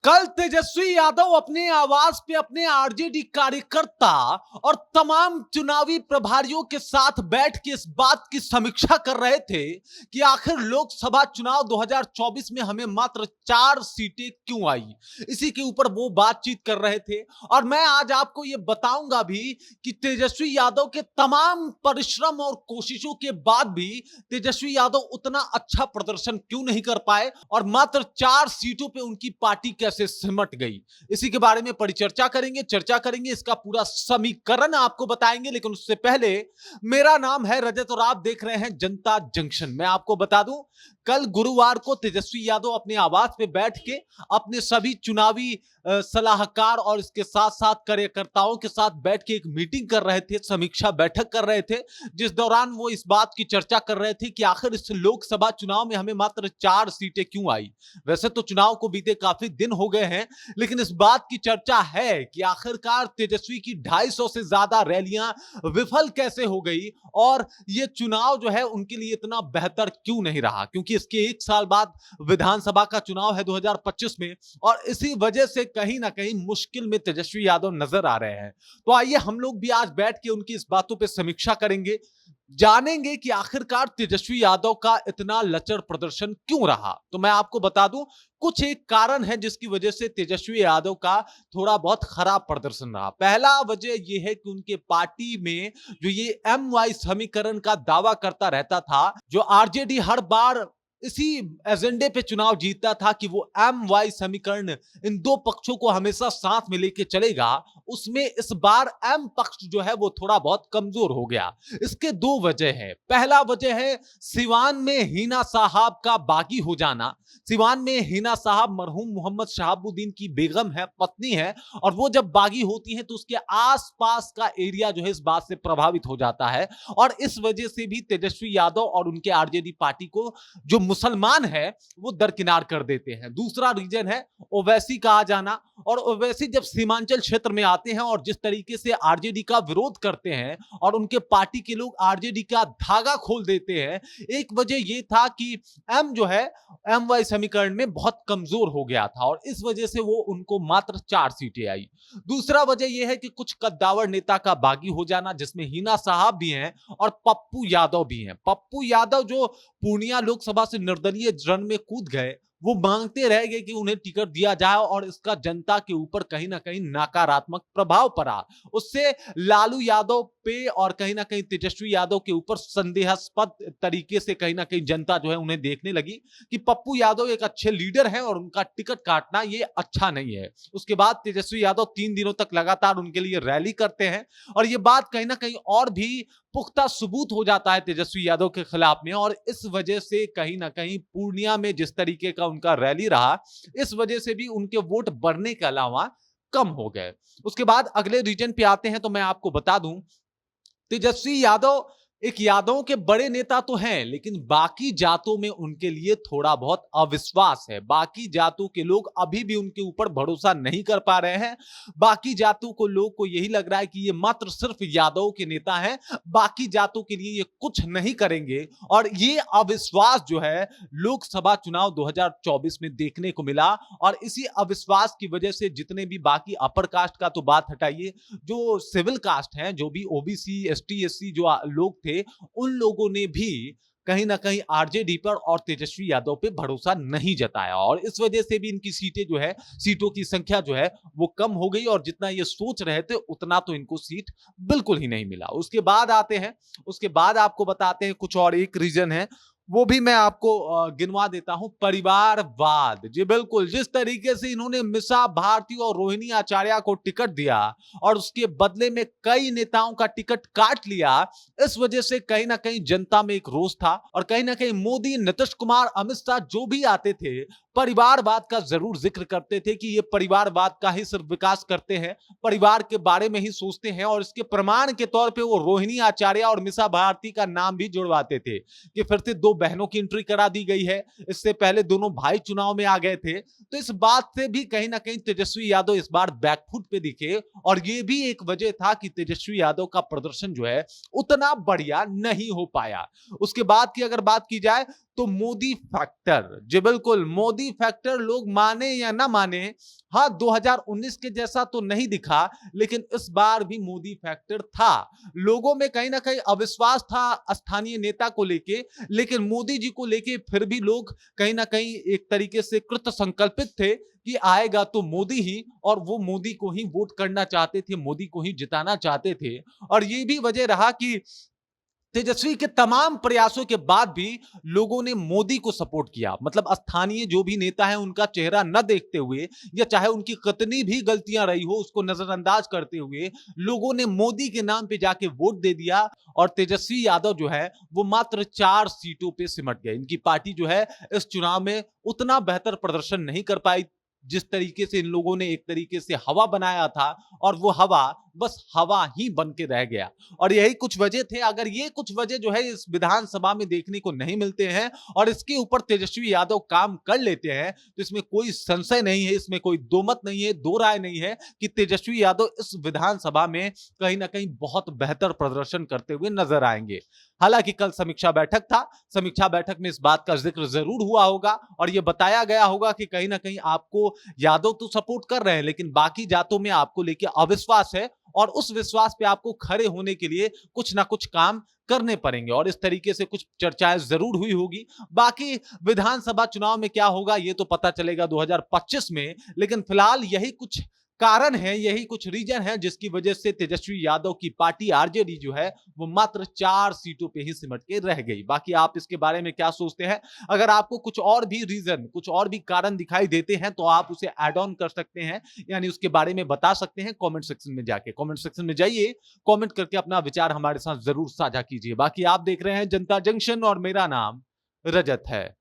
कल तेजस्वी यादव अपने आवास पे अपने आरजेडी कार्यकर्ता और तमाम चुनावी प्रभारियों के साथ बैठ के इस बात की समीक्षा कर रहे थे कि आखिर लोकसभा चुनाव 2024 में हमें मात्र 4 सीटें क्यों आई। इसी के ऊपर वो बातचीत कर रहे थे और मैं आज आपको ये बताऊंगा भी कि तेजस्वी यादव के तमाम परिश्रम और कोशिशों के बाद भी तेजस्वी यादव उतना अच्छा प्रदर्शन क्यों नहीं कर पाए और मात्र 4 सीटों पे उनकी पार्टी कैसे सिमट गई। इसी के बारे में परिचर्चा करेंगे, चर्चा करेंगे, इसका पूरा समीकरण आपको बताएंगे। लेकिन उससे पहले मेरा नाम है रजत और आप देख रहे हैं जनता जंक्शन। मैं आपको बता दूं, कल गुरुवार को तेजस्वी यादव अपने आवास पे बैठ के अपने सभी चुनावी सलाहकार और इसके साथ साथ कार्यकर्ताओं के साथ बैठ के एक मीटिंग कर रहे थे, समीक्षा बैठक कर रहे थे, जिस दौरान वो इस बात की चर्चा कर रहे थे कि आखिर इस लोकसभा चुनाव में हमें मात्र 4 सीटें क्यों आई। वैसे तो चुनाव को बीते काफी दिन हो गए हैं, लेकिन इस बात की चर्चा है कि आखिरकार तेजस्वी की 250 से ज्यादा रैलियां विफल कैसे हो गई और ये चुनाव जो है उनके लिए इतना बेहतर क्यों नहीं रहा, क्योंकि इसके 1 साल बाद विधानसभा का चुनाव है 2025 में और इसी वजह से कहीं ना कहीं मुश्किल में तेजस्वी यादव नजर आ रहे हैं। तो आइए हम लोग भी आज बैठ के उनकी इस बातों पर समीक्षा करेंगे, जानेंगे कि आखिरकार तेजस्वी यादव का इतना लचर प्रदर्शन क्यों रहा। तो मैं आपको बता दूं, कुछ एक कारण है जिसकी वजह से तेजस्वी यादव का थोड़ा बहुत खराब प्रदर्शन रहा। पहला वजह यह है कि उनके पार्टी में जो ये एम वाई समीकरण का दावा करता रहता था, जो आरजेडी हर बार इसी एजेंडे पे चुनाव जीतता था कि वो एम वाई समीकरण इन दो पक्षों को हमेशा साथ में लेके चलेगा, उसमें इस बार एम पक्ष जो है वो थोड़ा बहुत कमजोर हो गया। इसके 2 वजह है। पहला वजह है सिवान में हिना साहब का बागी हो जाना। सिवान में हिना साहब मरहूम मोहम्मद शहाबुद्दीन की बेगम है, पत्नी है, और वो जब बागी होती हैं तो उसके आसपास का एरिया जो है इस बात से प्रभावित हो जाता है और इस वजह से भी तेजस्वी यादव और उनके आरजेडी पार्टी को जो मुसलमान है वो दरकिनार कर देते हैं। दूसरा रीजन है ओवैसी का आ जाना, और ओवैसी जब सीमांचल क्षेत्र में आते हैं और जिस तरीके से आरजेडी का विरोध करते हैं और उनके पार्टी के लोग आरजेडी का धागा खोल देते हैं, एक वजह यह था कि एम जो है एम वाई समीकरण में बहुत कमजोर हो गया था और इस वजह से वो उनको मात्र 4 सीटें आई। दूसरा वजह यह है कि कुछ कद्दावर नेता का बागी हो जाना, जिसमें हिना साहब भी हैं और पप्पू यादव भी हैं। पप्पू यादव जो पूर्णिया लोकसभा से निर्दलीय रण में कूद गए, वो मांगते रह गए कि उन्हें टिकट दिया जाए और इसका जनता के ऊपर कहीं ना कहीं नकारात्मक प्रभाव पड़ा। उससे लालू यादव पे और कहीं ना कहीं तेजस्वी यादव के ऊपर संदेहास्पद तरीके से कहीं ना कहीं जनता जो है उन्हें देखने लगी कि पप्पू यादव एक अच्छे लीडर हैं और उनका टिकट काटना ये अच्छा नहीं है। उसके बाद तेजस्वी यादव 3 दिनों तक लगातार उनके लिए रैली करते हैं और ये बात कहीं ना कहीं और भी पुख्ता सबूत हो जाता है तेजस्वी यादव के खिलाफ में, और इस वजह से कहीं ना कहीं पूर्णिया में जिस तरीके का उनका रैली रहा, इस वजह से भी उनके वोट बढ़ने के अलावा कम हो गए। उसके बाद अगले रीजन पे आते हैं तो मैं आपको बता दूं, तेजस्वी यादव एक यादवों के बड़े नेता तो हैं, लेकिन बाकी जातों में उनके लिए थोड़ा बहुत अविश्वास है। बाकी जातों के लोग अभी भी उनके ऊपर भरोसा नहीं कर पा रहे हैं। बाकी जातों को लोग को यही लग रहा है कि ये मात्र सिर्फ यादव के नेता हैं, बाकी जातों के लिए ये कुछ नहीं करेंगे, और ये अविश्वास जो है लोकसभा चुनाव 2024 में देखने को मिला। और इसी अविश्वास की वजह से जितने भी बाकी अपर कास्ट का तो बात हटाइए, जो सिविल कास्ट हैं, जो भी ओबीसी एसटी एससी जो लोग थे, उन लोगों ने भी कहीं ना कहीं आरजेडी पर और तेजस्वी यादव पे भरोसा नहीं जताया और इस वजह से भी इनकी सीटें जो है, सीटों की संख्या जो है वो कम हो गई और जितना ये सोच रहे थे उतना तो इनको सीट बिल्कुल ही नहीं मिला। उसके बाद आते हैं, उसके बाद आपको बताते हैं कुछ और एक रीजन है, वो भी मैं आपको गिनवा देता हूं, परिवारवाद। जी बिल्कुल, जिस तरीके से इन्होंने मिसा भारती और रोहिणी आचार्य को टिकट दिया और उसके बदले में कई नेताओं का टिकट काट लिया, इस वजह से कहीं ना कहीं जनता में एक रोष था और कहीं ना कहीं मोदी, नीतीश कुमार, अमित शाह जो भी आते थे परिवारवाद का जरूर जिक्र करते थे कि ये परिवारवाद का ही सिर्फ विकास करते हैं, परिवार के बारे में ही सोचते हैं, और इसके प्रमाण के तौर पे वो रोहिणी आचार्य और मिसा भारती का नाम भी जुड़वाते थे कि फिर से 2 बहनों की एंट्री करा दी गई है। इससे पहले दोनों भाई चुनाव में आ गए थे, तो इस बात से भी कहीं ना कहीं तेजस्वी यादव इस बार बैकफुट पे दिखे और ये भी एक वजह था कि तेजस्वी यादव का प्रदर्शन जो है उतना बढ़िया नहीं हो पाया। उसके बाद की अगर बात की जाए तो मोदी फैक्टर, जी बिल्कुल मोदी फैक्टर, लोग माने या ना माने, हाँ 2019 के जैसा तो नहीं दिखा, लेकिन इस बार भी मोदी फैक्टर था। लोगों में कहीं ना कहीं अविश्वास था स्थानीय नेता को लेके, लेकिन मोदी जी को लेके फिर भी लोग कहीं ना कहीं एक तरीके से कृत संकल्पित थे कि आएगा तो मोदी ही, और वो मोदी को ही वोट करना चाहते थे, मोदी को ही जिताना चाहते थे। और ये भी वजह रहा कि तेजस्वी के तमाम प्रयासों के बाद भी लोगों ने मोदी को सपोर्ट किया। मतलब स्थानीय जो भी नेता है उनका चेहरा न देखते हुए, या चाहे उनकी कितनी भी गलतियां रही हो उसको नजरअंदाज करते हुए, लोगों ने मोदी के नाम पे जाके वोट दे दिया। और तेजस्वी यादव जो है वो मात्र 4 सीटों पे सिमट गए। इनकी पार्टी जो है इस चुनाव में उतना बेहतर प्रदर्शन नहीं कर पाई जिस तरीके से इन लोगों ने एक तरीके से हवा बनाया था, और वो हवा बस हवा ही बन के रह गया। और यही कुछ वजह थे। अगर ये कुछ वजह जो है इस विधानसभा में देखने को नहीं मिलते हैं और इसके ऊपर तेजस्वी यादव काम कर लेते हैं, तो इसमें कोई संशय नहीं है, इसमें कोई दो मत नहीं है, दो राय नहीं है कि तेजस्वी यादव इस विधानसभा में कहीं ना कहीं बहुत बेहतर प्रदर्शन करते हुए नजर आएंगे। हालांकि कल समीक्षा बैठक था, समीक्षा बैठक में इस बात का जिक्र जरूर हुआ होगा और यह बताया गया होगा कि कहीं ना कहीं आपको यादव तो सपोर्ट कर रहे हैं, लेकिन बाकी जातों में आपको लेके अविश्वास है, और उस विश्वास पे आपको खड़े होने के लिए कुछ ना कुछ काम करने पड़ेंगे। और इस तरीके से कुछ चर्चाएं जरूर हुई होगी। बाकी विधानसभा चुनाव में क्या होगा ये तो पता चलेगा 2025 में, लेकिन फिलहाल यही कुछ कारण है, यही कुछ रीजन है जिसकी वजह से तेजस्वी यादव की पार्टी आरजेडी जो है वो मात्र 4 सीटों पे ही सिमट के रह गई। बाकी आप इसके बारे में क्या सोचते हैं? अगर आपको कुछ और भी रीजन, कुछ और भी कारण दिखाई देते हैं तो आप उसे ऐड ऑन कर सकते हैं, यानी उसके बारे में बता सकते हैं कमेंट सेक्शन में जाके। कमेंट सेक्शन में जाइए, कमेंट करके अपना विचार हमारे साथ जरूर साझा कीजिए। बाकी आप देख रहे हैं जनता जंक्शन और मेरा नाम रजत है।